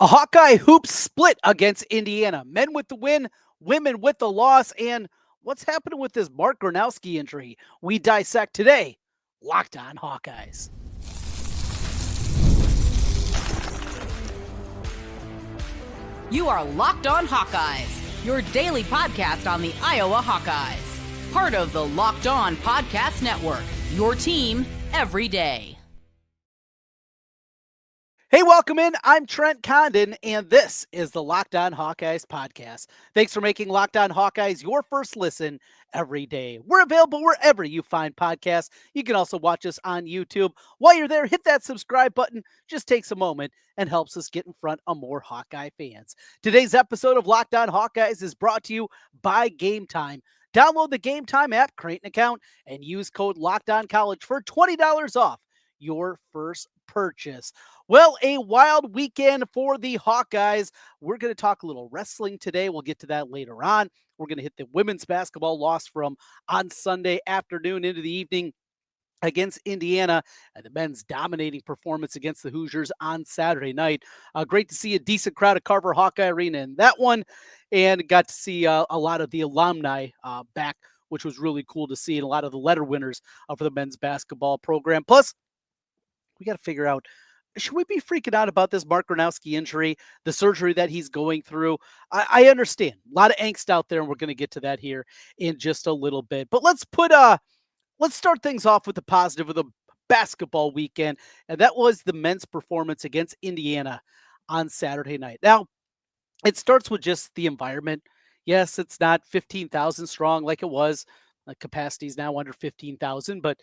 A Hawkeye hoops split against Indiana. Men with the win, women with the loss, and what's happening with this Mark Gronowski injury? We dissect today. Locked on Hawkeyes. You are Locked On Hawkeyes, your daily podcast on the Iowa Hawkeyes. Part of the Locked On Podcast Network, your team every day. Hey, welcome in. I'm Trent Condon, and this is the Locked On Hawkeyes podcast. Thanks for making Locked On Hawkeyes your first listen every day. We're available wherever you find podcasts. You can also watch us on YouTube. While you're there, hit that subscribe button. Just takes a moment and helps us get in front of more Hawkeye fans. Today's episode of Locked On Hawkeyes is brought to you by Game Time. Download the Game Time app, create an account, and use code LOCKEDONCollege for $20 off your first purchase. Well, a wild weekend for the Hawkeyes. We're going to talk a little wrestling today. We'll get to that later on. We're going to hit the women's basketball loss from on Sunday afternoon into the evening against Indiana, and the men's dominating performance against the Hoosiers on Saturday night. Great to see a decent crowd at Carver-Hawkeye Arena in that one, and got to see a lot of the alumni back, which was really cool to see, and a lot of the letter winners for the men's basketball program. Plus, we got to figure out, should we be freaking out about this Mark Gronowski injury, the surgery that he's going through? I understand. A lot of angst out there, and we're going to get to that here in just a little bit. But let's start things off with the positive of the basketball weekend, and that was the men's performance against Indiana on Saturday night. Now, it starts with just the environment. Yes, it's not 15,000 strong like it was. Capacity is now under 15,000, but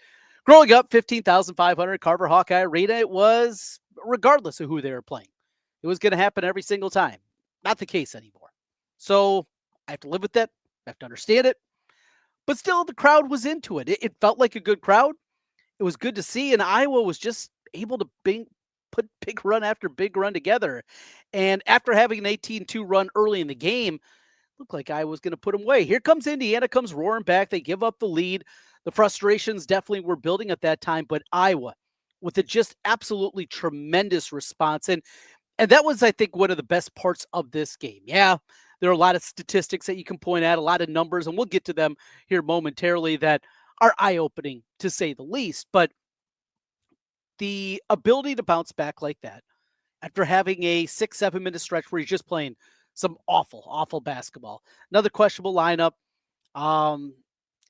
growing up, 15,500 Carver-Hawkeye Arena, it was regardless of who they were playing. It was going to happen every single time. Not the case anymore. So I have to live with that. I have to understand it. But still, the crowd was into it. It felt like a good crowd. It was good to see, and Iowa was just able to put big run after big run together. And after having an 18-2 run early in the game, looked like I was going to put them away. Here comes Indiana, comes roaring back. They give up the lead. The frustrations definitely were building at that time, but Iowa with a just absolutely tremendous response. And that was, I think, one of the best parts of this game. Yeah, there are a lot of statistics that you can point at, a lot of numbers, and we'll get to them here momentarily that are eye-opening, to say the least. But the ability to bounce back like that after having a 6-7 minute stretch where he's just playing some awful basketball. Another questionable lineup.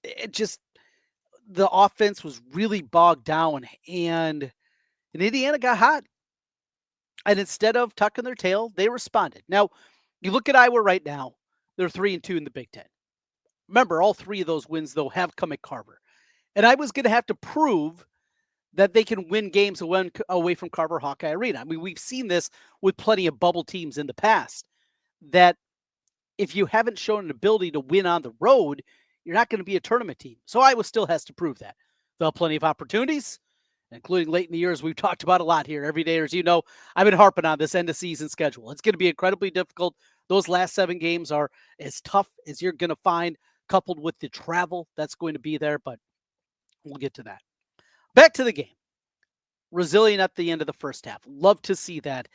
It just, the offense was really bogged down, and Indiana got hot. And instead of tucking their tail, they responded. Now, you look at Iowa right now, they're 3-2 in the Big Ten. Remember, all three of those wins, though, have come at Carver. And I was going to have to prove that they can win games away from Carver-Hawkeye Arena. I mean, we've seen this with plenty of bubble teams in the past, that if you haven't shown an ability to win on the road, you're not going to be a tournament team. So Iowa still has to prove that. They'll have plenty of opportunities, including late in the year, as we've talked about a lot here every day. As you know, I've been harping on this end of season schedule. It's going to be incredibly difficult. Those last 7 games are as tough as you're going to find, coupled with the travel that's going to be there, but we'll get to that. Back to the game. Resilient at the end of the first half. Love to see that.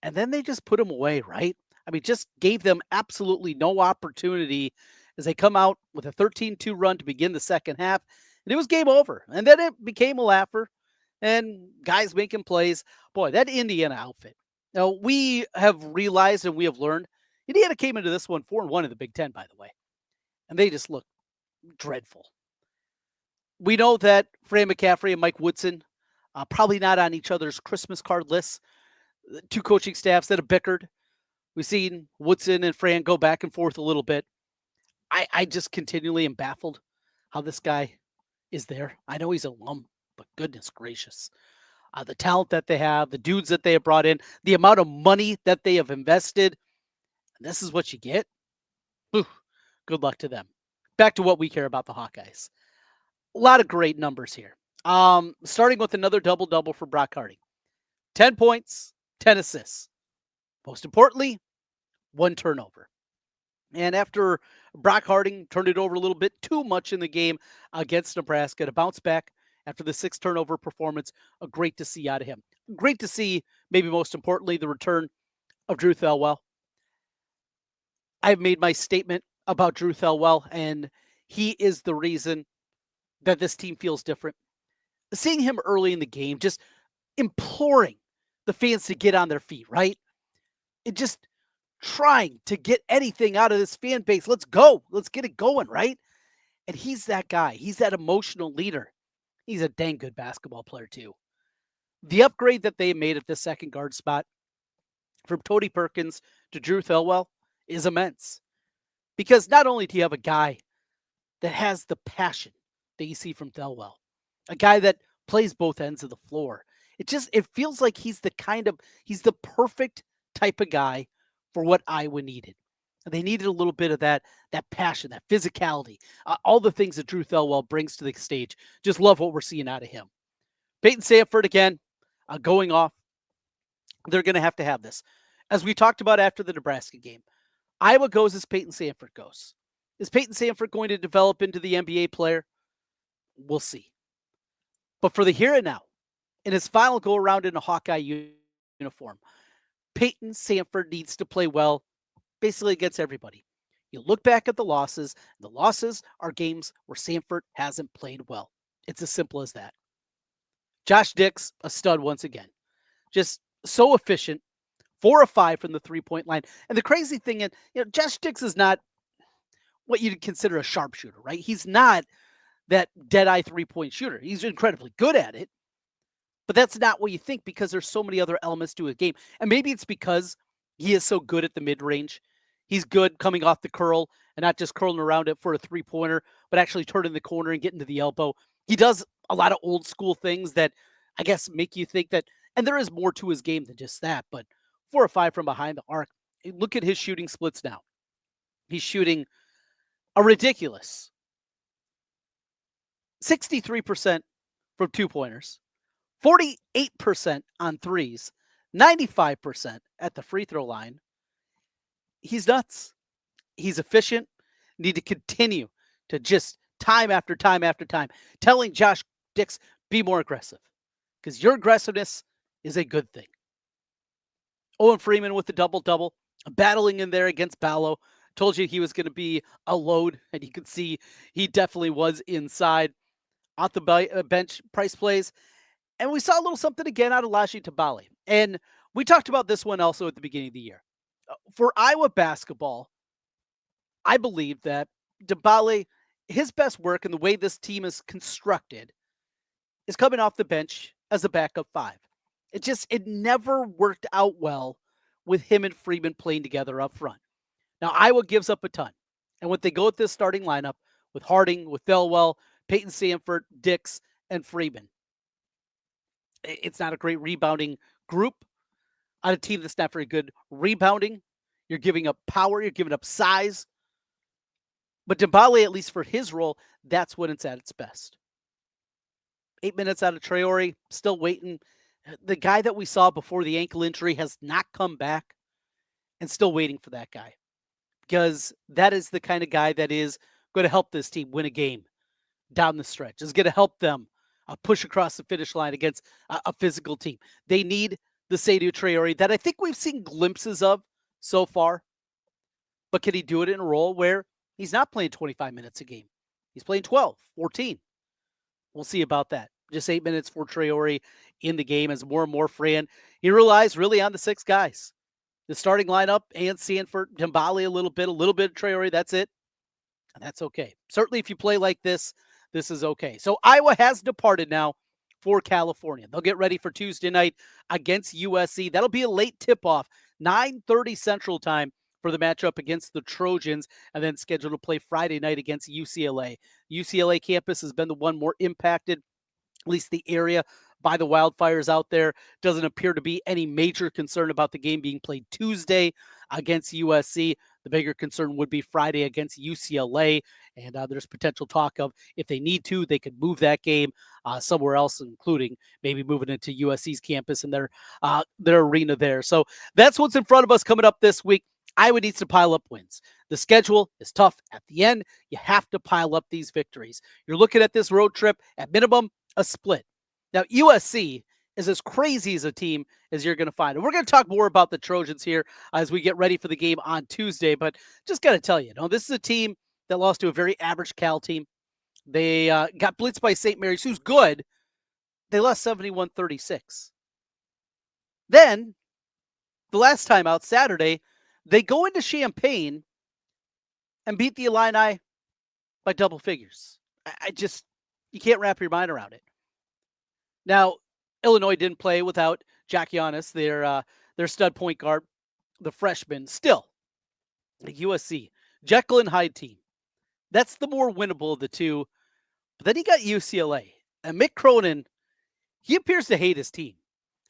And then they just put them away, right? I mean, just gave them absolutely no opportunity as they come out with a 13-2 run to begin the second half. And it was game over. And then it became a laugher. And guys making plays. Boy, that Indiana outfit. Now, we have realized and we have learned, Indiana came into this one 4-1 in the Big Ten, by the way. And they just looked dreadful. We know that Fran McCaffrey and Mike Woodson, probably not on each other's Christmas card lists. Two coaching staffs that have bickered. We've seen Woodson and Fran go back and forth a little bit. I just continually am baffled how this guy is there. I know he's a alum, but goodness gracious. The talent that they have, the dudes that they have brought in, the amount of money that they have invested, and this is what you get? Whew, good luck to them. Back to what we care about, the Hawkeyes. A lot of great numbers here. Starting with another double-double for Brock Harding. 10 points, 10 assists. Most importantly, 1 turnover. And after Brock Harding turned it over a little bit too much in the game against Nebraska, to bounce back after the 6 turnover performance, great to see out of him. Great to see, maybe most importantly, the return of Drew Thelwell. I've made my statement about Drew Thelwell, and he is the reason that this team feels different. Seeing him early in the game, just imploring the fans to get on their feet, right? It just trying to get anything out of this fan base. Let's go. Let's get it going, right? And he's that guy. He's that emotional leader. He's a dang good basketball player, too. The upgrade that they made at the second guard spot from Tony Perkins to Drew Thelwell is immense. Because not only do you have a guy that has the passion that you see from Thelwell, a guy that plays both ends of the floor. It feels like he's the perfect type of guy for what Iowa needed. They needed a little bit of that passion, that physicality, all the things that Drew Thelwell brings to the stage. Just love what we're seeing out of him. Peyton Sanford again, going off. They're going to have this. As we talked about after the Nebraska game, Iowa goes as Peyton Sanford goes. Is Peyton Sanford going to develop into the NBA player? We'll see. But for the here and now, in his final go around in a Hawkeye uniform, Peyton Sanford needs to play well basically against everybody. You look back at the losses are games where Sanford hasn't played well. It's as simple as that. Josh Dix, a stud once again. Just so efficient. 4 of 5 from the 3-point line. And the crazy thing is, Josh Dix is not what you'd consider a sharpshooter, right? He's not that dead-eye 3-point shooter. He's incredibly good at it. But that's not what you think because there's so many other elements to a game. And maybe it's because he is so good at the mid-range. He's good coming off the curl and not just curling around it for a 3-pointer, but actually turning the corner and getting to the elbow. He does a lot of old school things that I guess make you think that, and there is more to his game than just that, but 4 or 5 from behind the arc. Look at his shooting splits now. He's shooting a ridiculous 63% from 2-pointers, 48% on threes, 95% at the free throw line. He's nuts. He's efficient. Need to continue to just time after time after time telling Josh Dix, be more aggressive because your aggressiveness is a good thing. Owen Freeman with the double-double, battling in there against Ballo. Told you he was going to be a load, and you could see he definitely was inside. Off the bench, Price plays. And we saw a little something again out of Lashi Tabali. And we talked about this one also at the beginning of the year. For Iowa basketball, I believe that Tabali, his best work and the way this team is constructed is coming off the bench as a backup 5. It never worked out well with him and Freeman playing together up front. Now, Iowa gives up a ton. And when they go with this starting lineup with Harding, with Thelwell, Peyton Sanford, Dix, and Freeman, it's not a great rebounding group on a team that's not very good rebounding. You're giving up power. You're giving up size. But Dembele, at least for his role, that's when it's at its best. 8 minutes out of Traore, still waiting. The guy that we saw before the ankle injury has not come back and still waiting for that guy because that is the kind of guy that is going to help this team win a game down the stretch. Is going to help them push across the finish line against a physical team. They need the Seydou Traore that I think we've seen glimpses of so far, but can he do it in a role where he's not playing 25 minutes a game? He's playing 12, 14. We'll see about that. Just 8 minutes for Traore in the game as more and more Fran. He relies really on the 6 guys. The starting lineup and Sanford, Dembele a little bit of Traore. That's it. And that's okay. Certainly if you play like this is okay. So Iowa has departed now for California. They'll get ready for Tuesday night against USC. That'll be a late tip-off, 9:30 Central Time for the matchup against the Trojans, and then scheduled to play Friday night against UCLA. UCLA campus has been the one more impacted, at least the area, by the wildfires out there. Doesn't appear to be any major concern about the game being played Tuesday against USC. The bigger concern would be Friday against UCLA, and there's potential talk of if they need to, they could move that game somewhere else, including maybe moving into USC's campus and their arena there. So that's what's in front of us coming up this week. Iowa needs to pile up wins. The schedule is tough at the end. You have to pile up these victories. You're looking at this road trip, at minimum, a split. Now, USC is as crazy as a team as you're going to find. And we're going to talk more about the Trojans here as we get ready for the game on Tuesday. But just got to tell you, this is a team that lost to a very average Cal team. They got blitzed by St. Mary's, who's good. They lost 71-36. Then, the last time out, Saturday, they go into Champaign and beat the Illini by double figures. I just, you can't wrap your mind around it. Now, Illinois didn't play without Jack Giannis, their stud point guard, the freshman. Still, the USC, Jekyll and Hyde team. That's the more winnable of the two. But then you got UCLA. And Mick Cronin, he appears to hate his team.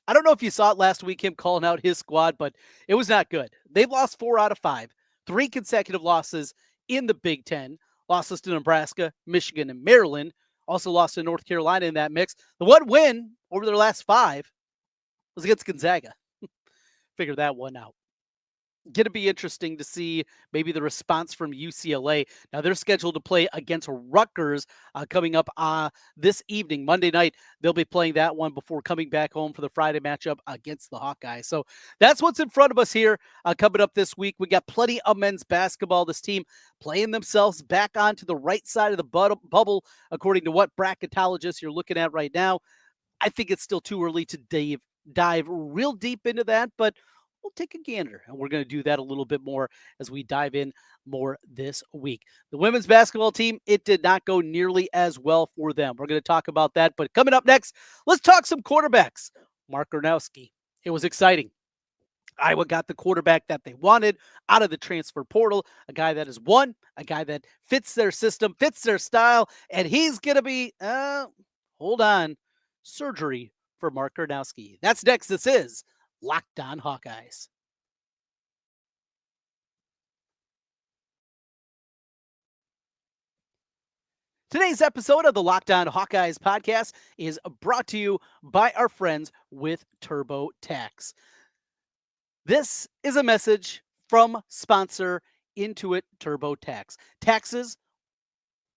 I don't know if you saw it last week, him calling out his squad, but it was not good. They've lost 4 out of 5, 3 consecutive losses in the Big Ten. Losses to Nebraska, Michigan, and Maryland. Also lost to North Carolina in that mix. The one win over their last 5 was against Gonzaga. Figure that one out. Going to be interesting to see maybe the response from UCLA. Now they're scheduled to play against Rutgers coming up this evening, Monday night. They'll be playing that one before coming back home for the Friday matchup against the Hawkeyes. So that's what's in front of us here coming up this week. We got plenty of men's basketball. This team playing themselves back onto the right side of the bubble, according to what bracketologists you're looking at right now. I think it's still too early to dive real deep into that, but we'll take a gander, and we're going to do that a little bit more as we dive in more this week. The women's basketball team, it did not go nearly as well for them. We're going to talk about that, but coming up next, let's talk some quarterbacks. Mark Gronowski. It was exciting. Iowa got the quarterback that they wanted out of the transfer portal, a guy that has won, a guy that fits their system, fits their style, and he's going to be, surgery for Mark Gronowski. That's next. This is Locked On Hawkeyes. Today's episode of the Locked On Hawkeyes podcast is brought to you by our friends with TurboTax. This is a message from sponsor Intuit TurboTax. Taxes,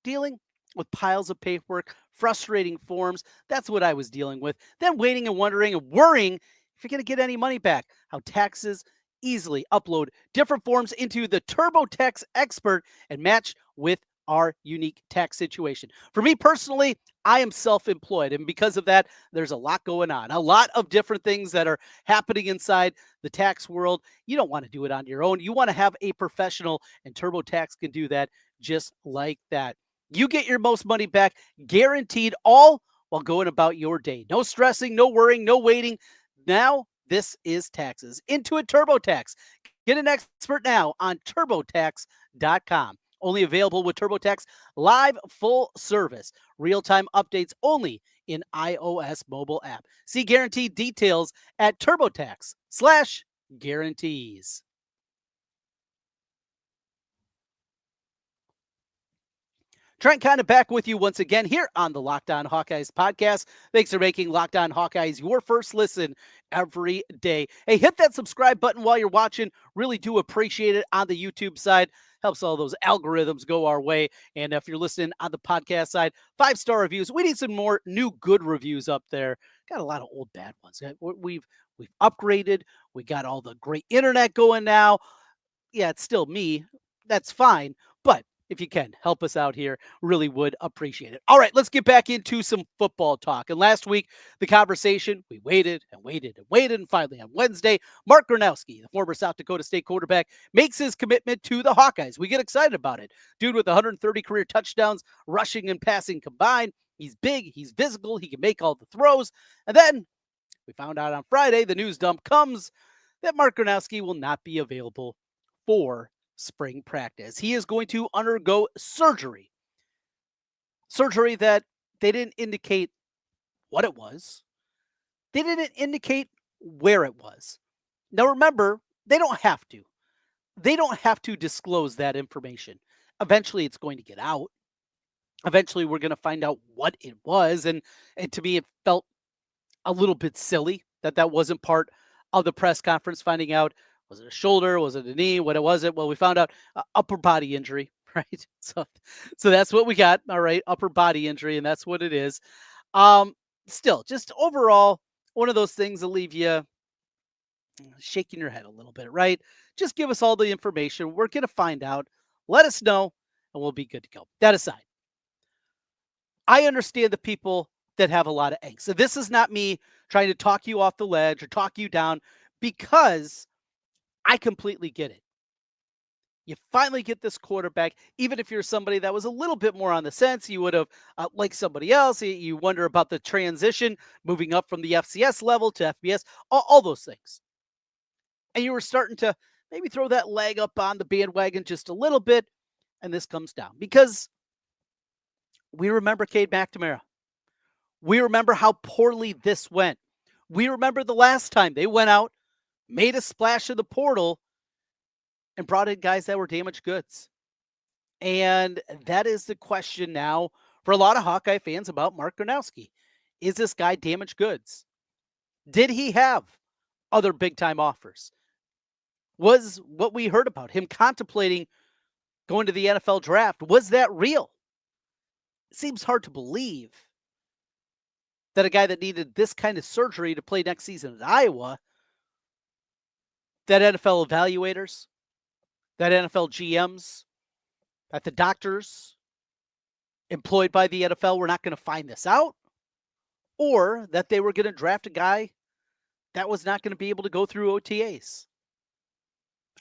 dealing with piles of paperwork, frustrating forms. That's what I was dealing with. Then waiting and wondering and worrying if you're going to get any money back. How taxes easily upload different forms into the TurboTax expert and match with our unique tax situation. For me personally, I am self-employed, and because of that, there's a lot going on. A lot of different things that are happening inside the tax world. You don't want to do it on your own. You want to have a professional, and TurboTax can do that just like that. You get your most money back, guaranteed, all while going about your day. No stressing, no worrying, no waiting. Now, this is taxes. Intuit TurboTax. Get an expert now on TurboTax.com. Only available with TurboTax Live full service. Real-time updates only in iOS mobile app. See guaranteed details at TurboTax/guarantees. Trent Condon back with you once again here on the Locked On Hawkeyes podcast. Thanks for making Locked On Hawkeyes your first listen every day. Hey, hit that subscribe button while you're watching. Really do appreciate it on the YouTube side. Helps all those algorithms go our way. And if you're listening on the podcast side, 5-star reviews. We need some more new good reviews up there. Got a lot of old bad ones. We've upgraded. We got all the great internet going now. Yeah, it's still me. That's fine. But if you can, help us out here. Really would appreciate it. All right, let's get back into some football talk. And last week, the conversation, we waited and waited and waited. And finally, on Wednesday, Mark Gronowski, the former South Dakota State quarterback, makes his commitment to the Hawkeyes. We get excited about it. Dude with 130 career touchdowns, rushing and passing combined. He's big. He's physical. He can make all the throws. And then we found out on Friday, the news dump comes that Mark Gronowski will not be available for spring practice. He is going to undergo surgery. Surgery that they didn't indicate what it was. They didn't indicate where it was. Now remember, they don't have to. They don't have to disclose that information. Eventually it's going to get out. Eventually we're going to find out what it was. And to me, it felt a little bit silly that wasn't part of the press conference, finding out, was it a shoulder? Was it a knee? What was it? Well, we found out upper body injury, right? So that's what we got. All right. Upper body injury. And that's what it is. Still, just overall, one of those things that leave you shaking your head a little bit, right? Just give us all the information. We're going to find out. Let us know, and we'll be good to go. That aside, I understand the people that have a lot of angst. So this is not me trying to talk you off the ledge or talk you down, because I completely get it. You finally get this quarterback. Even if you're somebody that was a little bit more on the sense, you would have, like somebody else, you wonder about the transition, moving up from the FCS level to FBS, all those things. And you were starting to maybe throw that leg up on the bandwagon just a little bit, and this comes down. Because we remember Cade McNamara. We remember how poorly this went. We remember the last time they went out, made a splash in the portal, and brought in guys that were damaged goods. And that is the question now for a lot of Hawkeye fans about Mark Gronowski. Is this guy damaged goods? Did he have other big time offers? Was what we heard about him contemplating going to the NFL draft, was that real? It seems hard to believe that a guy that needed this kind of surgery to play next season at Iowa, that NFL evaluators, that NFL GMs, that the doctors employed by the NFL were not going to find this out, or that they were going to draft a guy that was not going to be able to go through OTAs.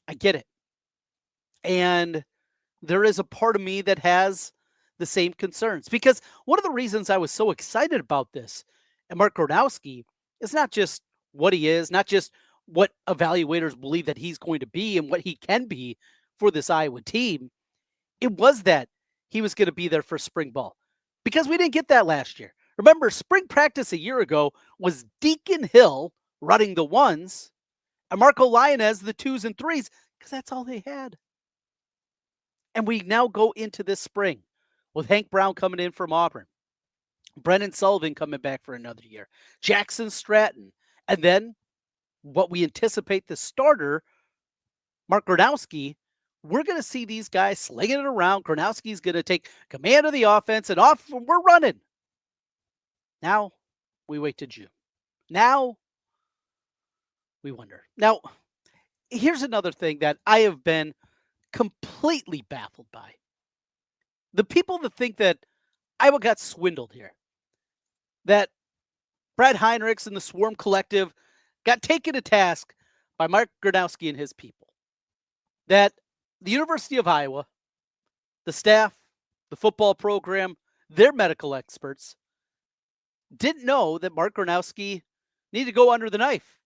I get it. And there is a part of me that has the same concerns, because one of the reasons I was so excited about this and Mark Gronowski is not just what he is, not just what evaluators believe that he's going to be and what he can be for this Iowa team. It was that he was going to be there for spring ball, because we didn't get that last year. Remember, spring practice a year ago was Deacon Hill running the ones and Marco Lionez the twos and threes, because that's all they had. And we now go into this spring with Hank Brown coming in from Auburn, Brennan Sullivan coming back for another year, Jackson Stratton, and then what we anticipate the starter, Mark Gronowski. We're going to see these guys slinging it around. Gronowski's going to take command of the offense, and off we're running. Now we wait to June. Now we wonder. Now, here's another thing that I have been completely baffled by. The people that think that Iowa got swindled here, that Brad Heinrichs and the Swarm Collective got taken to task by Mark Gronowski and his people, that the University of Iowa, the staff, the football program, their medical experts didn't know that Mark Gronowski needed to go under the knife,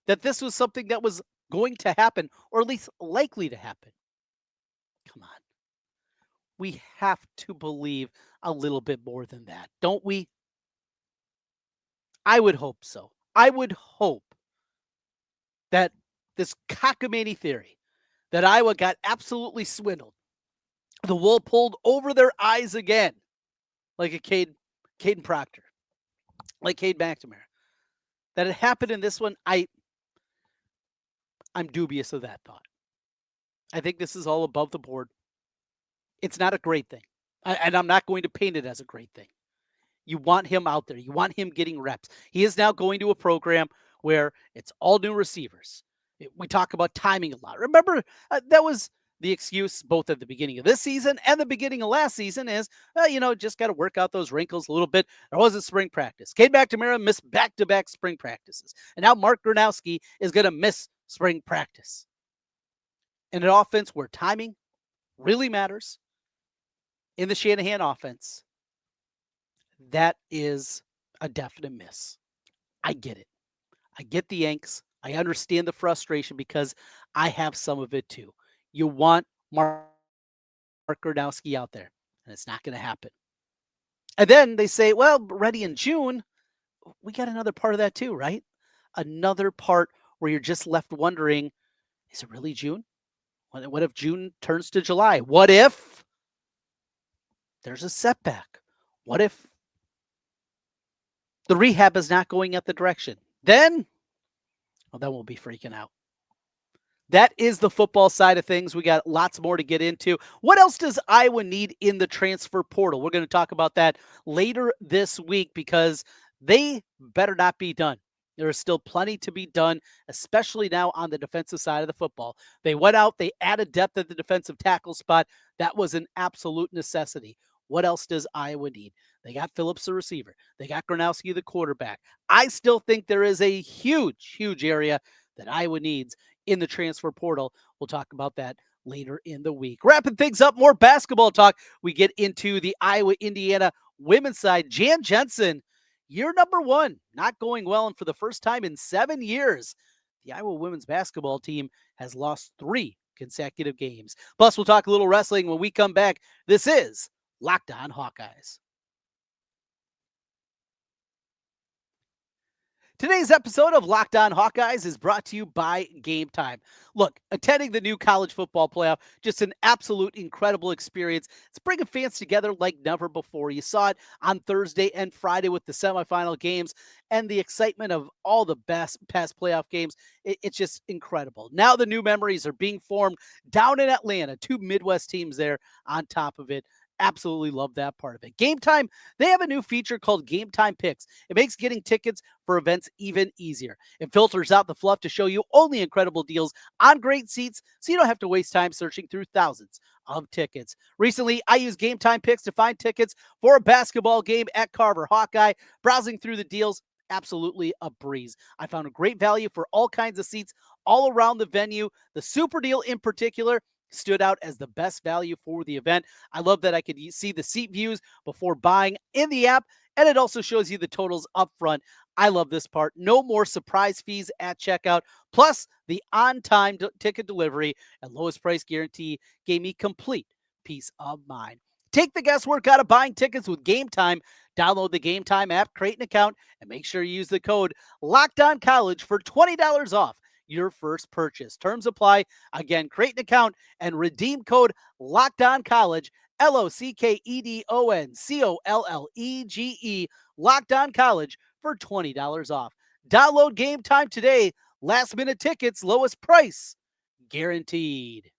that this was something that was going to happen, or at least likely to happen. Come on. We have to believe a little bit more than that, don't we? I would hope so. I would hope that this cockamamie theory that Iowa got absolutely swindled, the wool pulled over their eyes again, like a Caden Proctor, like Cade McNamara, that it happened in this one, I'm dubious of that thought. I think this is all above the board. It's not a great thing. And I'm not going to paint it as a great thing. You want him out there. You want him getting reps. He is now going to a program where it's all new receivers. We talk about timing a lot. Remember, that was the excuse both at the beginning of this season and the beginning of last season is, just got to work out those wrinkles a little bit. There wasn't spring practice. Cade McNamara missed back-to-back spring practices. And now Mark Gronowski is going to miss spring practice. In an offense where timing really matters, in the Shanahan offense, that is a definite miss. I get it. I get the angst. I understand the frustration, because I have some of it too. You want Mark Gronowski out there, and it's not going to happen. And then they say, well, ready in June. We got another part of that too, right? Another part where you're just left wondering, is it really June? What if June turns to July? What if there's a setback? What if the rehab is not going at the direction? Then we'll be freaking out. That is the football side of things. We got lots more to get into. What else does Iowa need in the transfer portal? We're going to talk about that later this week, because they better not be done. There is still plenty to be done, especially now on the defensive side of the football. They went out, they added depth at the defensive tackle spot. That was an absolute necessity. What else does Iowa need? They got Phillips, the receiver. They got Gronowski, the quarterback. I still think there is a huge area that Iowa needs in the transfer portal. We'll talk about that later in the week. Wrapping things up, more basketball talk. We get into the Iowa, Indiana women's side. Jan Jensen, year number 1, not going well. And for the first time in 7 years, the Iowa women's basketball team has lost 3 consecutive games. Plus, we'll talk a little wrestling when we come back. This is Locked On Hawkeyes. Today's episode of Locked On Hawkeyes is brought to you by Game Time. Look, attending the new college football playoff, just an absolute incredible experience. It's bringing fans together like never before. You saw it on Thursday and Friday with the semifinal games and the excitement of all the past playoff games. It's just incredible. Now the new memories are being formed down in Atlanta. 2 Midwest teams there on top of it. Absolutely love that part of it. Game Time, they have a new feature called Game Time Picks. It makes getting tickets for events even easier. It filters out the fluff to show you only incredible deals on great seats, so you don't have to waste time searching through thousands of tickets. Recently, I used Game Time Picks to find tickets for a basketball game at Carver-Hawkeye. Browsing through the deals, absolutely a breeze. I found a great value for all kinds of seats all around the venue. The Super Deal in particular stood out as the best value for the event. I love that I could see the seat views before buying in the app, and it also shows you the totals up front. I love this part. No more surprise fees at checkout. Plus, the on-time ticket delivery and lowest price guarantee gave me complete peace of mind. Take the guesswork out of buying tickets with Game Time. Download the Game Time app, create an account, and make sure you use the code LOCKEDONCollege for $20 off your first purchase. Terms apply. Again, create an account and redeem code LOCKEDONCollege, LOCKEDONCOLLEGE, Locked On College for $20 off. Download Game Time today. Last minute tickets, lowest price guaranteed.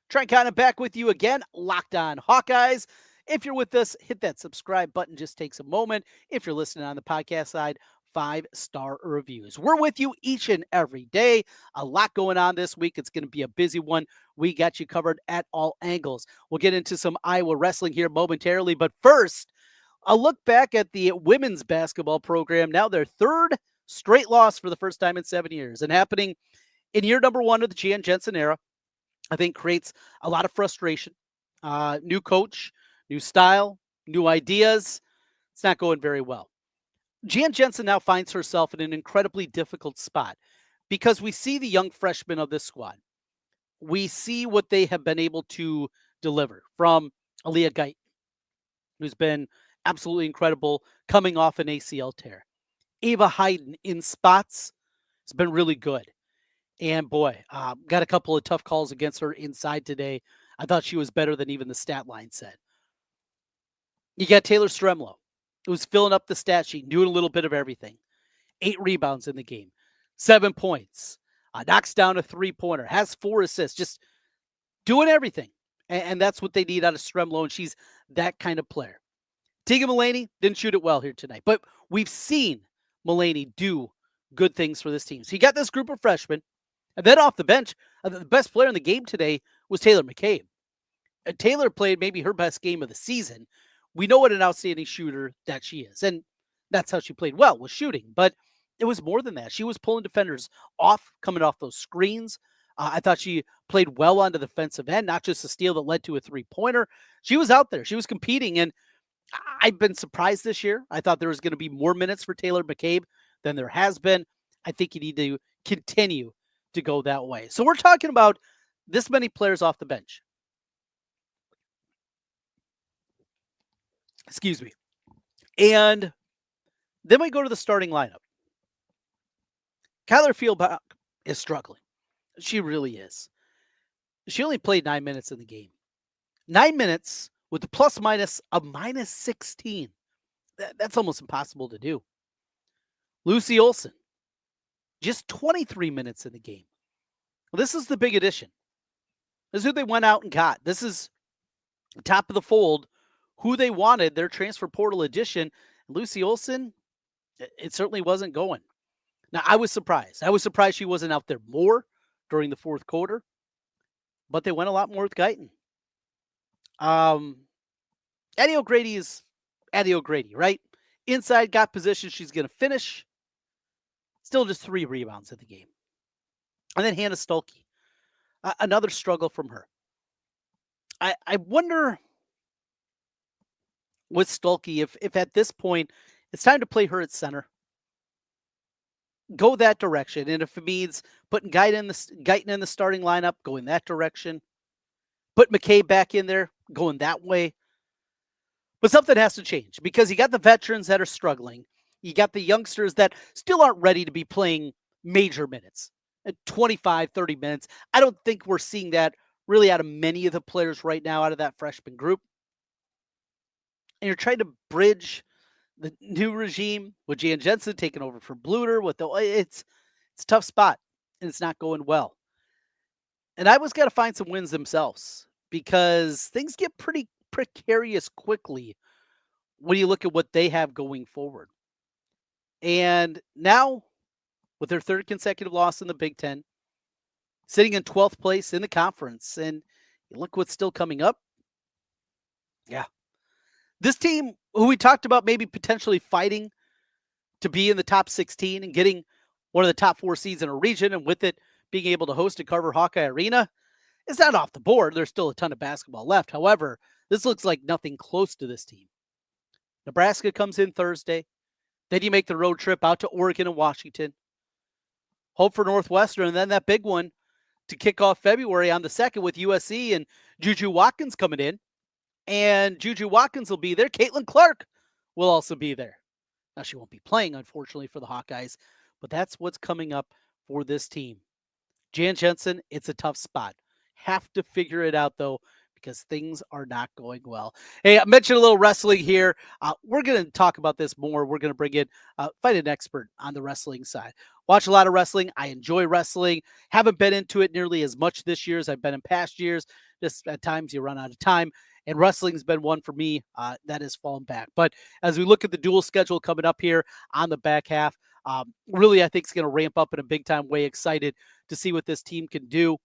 Trent Condon back with you again, Locked On Hawkeyes. If you're with us, hit that subscribe button. Just takes a moment. If you're listening on the podcast side, 5-star reviews. We're with you each and every day. A lot going on this week. It's going to be a busy one. We got you covered at all angles. We'll get into some Iowa wrestling here momentarily. But first, a look back at the women's basketball program. Now their 3rd straight loss for the first time in 7 years, and happening in year number 1 of the Jan Jensen era. I think creates a lot of frustration. New coach, new style, new ideas. It's not going very well. Jan Jensen now finds herself in an incredibly difficult spot because we see the young freshmen of this squad. We see what they have been able to deliver from Aaliyah Guyton, who's been absolutely incredible coming off an ACL tear. Ava Hayden in spots has been really good. And boy, got a couple of tough calls against her inside today. I thought she was better than even the stat line said. You got Taylor Stremlow, who's filling up the stat sheet, doing a little bit of everything. 8 rebounds in the game, 7 points, knocks down a 3-pointer, has 4 assists, just doing everything. And that's what they need out of Stremlow, and she's that kind of player. Tegan Mulaney didn't shoot it well here tonight, but we've seen Mulaney do good things for this team. So you got this group of freshmen, and then off the bench, the best player in the game today was Taylor McCabe. Taylor played maybe her best game of the season. We know what an outstanding shooter that she is, and that's how she played well, was shooting. But it was more than that. She was pulling defenders off, coming off those screens. I thought she played well on the defensive end, not just a steal that led to a 3-pointer. She was out there. She was competing, and I've been surprised this year. I thought there was going to be more minutes for Taylor McCabe than there has been. I think you need to continue to go that way. So we're talking about this many players off the bench. Excuse me. And then we go to the starting lineup. Kyler Fieldback is struggling. She really is. She only played 9 minutes in the game. 9 minutes with the plus minus of minus 16. That's almost impossible to do. Lucy Olson, just 23 minutes in the game. Well, this is the big addition. This is who they went out and got. This is top of the fold, who they wanted, their transfer portal addition. Lucy Olson, it certainly wasn't going. Now, I was surprised. I was surprised she wasn't out there more during the fourth quarter, but they went a lot more with Guyton. Um, Addie O'Grady is Addie O'Grady, right? Inside, got position. She's going to finish. Still just 3 rebounds in the game. And then Hannah Stolke, another struggle from her. I wonder with Stolke if at this point it's time to play her at center, go that direction. And if it means putting Guyton in the starting lineup, go in that direction. Put McKay back in there, going that way. But something has to change because you got the veterans that are struggling. You got the youngsters that still aren't ready to be playing major minutes at 25, 30 minutes. I don't think we're seeing that really out of many of the players right now out of that freshman group. And you're trying to bridge the new regime with Jan Jensen taking over for Bluter. It's a tough spot and it's not going well. And Iowa's got to find some wins themselves because things get pretty precarious quickly when you look at what they have going forward. And now, with their third consecutive loss in the Big Ten, sitting in 12th place in the conference, and look what's still coming up. Yeah. This team, who we talked about maybe potentially fighting to be in the top 16 and getting one of the top 4 seeds in a region, and with it being able to host at Carver-Hawkeye Arena, it's not off the board. There's still a ton of basketball left. However, this looks like nothing close to this team. Nebraska comes in Thursday. Then you make the road trip out to Oregon and Washington. Hope for Northwestern, and then that big one to kick off February on the 2nd with USC and Juju Watkins coming in. And Juju Watkins will be there. Caitlin Clark will also be there. Now, she won't be playing, unfortunately, for the Hawkeyes, but that's what's coming up for this team. Jan Jensen, it's a tough spot. Have to figure it out, though, because things are not going well. Hey, I mentioned a little wrestling here. We're going to talk about this more. We're going to bring in, find an expert on the wrestling side. Watch a lot of wrestling. I enjoy wrestling. Haven't been into it nearly as much this year as I've been in past years. Just at times you run out of time. And wrestling's been one for me that has fallen back. But as we look at the dual schedule coming up here on the back half, really I think it's going to ramp up in a big-time way. Excited to see what this team can do.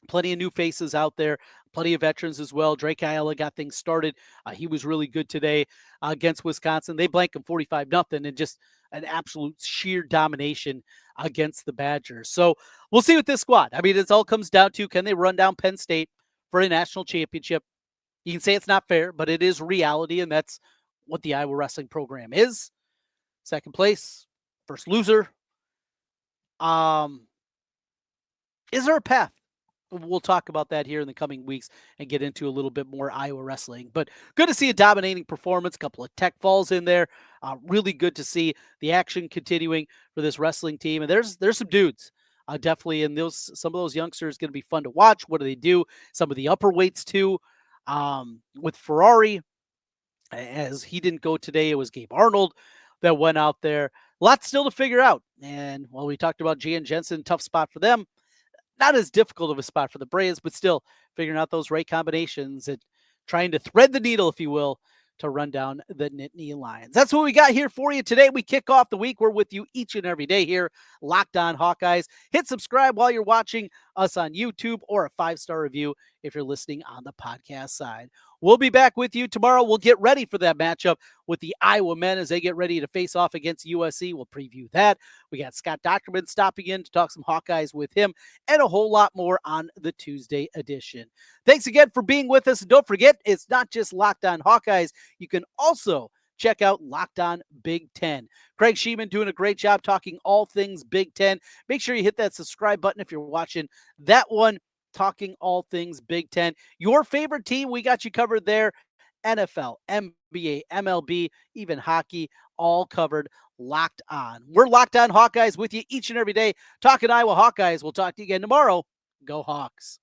Plenty of new faces out there, plenty of veterans as well. Drake Ayala got things started. He was really good today against Wisconsin. They blanked him 45-0 and just an absolute sheer domination against the Badgers. So we'll see with this squad. I mean, it all comes down to, can they run down Penn State for a national championship? You can say it's not fair, but it is reality, and that's what the Iowa wrestling program is. Second place, first loser. Is there a path? We'll talk about that here in the coming weeks and get into a little bit more Iowa wrestling. But good to see a dominating performance, a couple of tech falls in there. Really good to see the action continuing for this wrestling team. And there's some dudes definitely, and some of those youngsters going to be fun to watch. What do they do? Some of the upper weights too. With Ferrari, as he didn't go today, it was Gabe Arnold that went out there. A lot still to figure out. And while we talked about Jan Jensen, tough spot for them. Not as difficult of a spot for the Braves, but still figuring out those right combinations and trying to thread the needle, if you will, to run down the Nittany Lions. That's what we got here for you today. We kick off the week. We're with you each and every day here, Locked On Hawkeyes. Hit subscribe while you're watching us on YouTube, or a 5-star review if you're listening on the podcast side. We'll be back with you tomorrow. We'll get ready for that matchup with the Iowa men as they get ready to face off against USC. We'll preview that. We got Scott Docterman stopping in to talk some Hawkeyes with him, and a whole lot more on the Tuesday edition. Thanks again for being with us. And don't forget, it's not just Locked On Hawkeyes. You can also check out Locked On Big Ten. Craig Sheeman doing a great job talking all things Big Ten. Make sure you hit that subscribe button if you're watching that one, talking all things Big Ten. Your favorite team, we got you covered there. NFL, NBA, MLB, even hockey, all covered. Locked On. We're Locked On Hawkeyes with you each and every day, talking Iowa Hawkeyes. We'll talk to you again tomorrow. Go Hawks.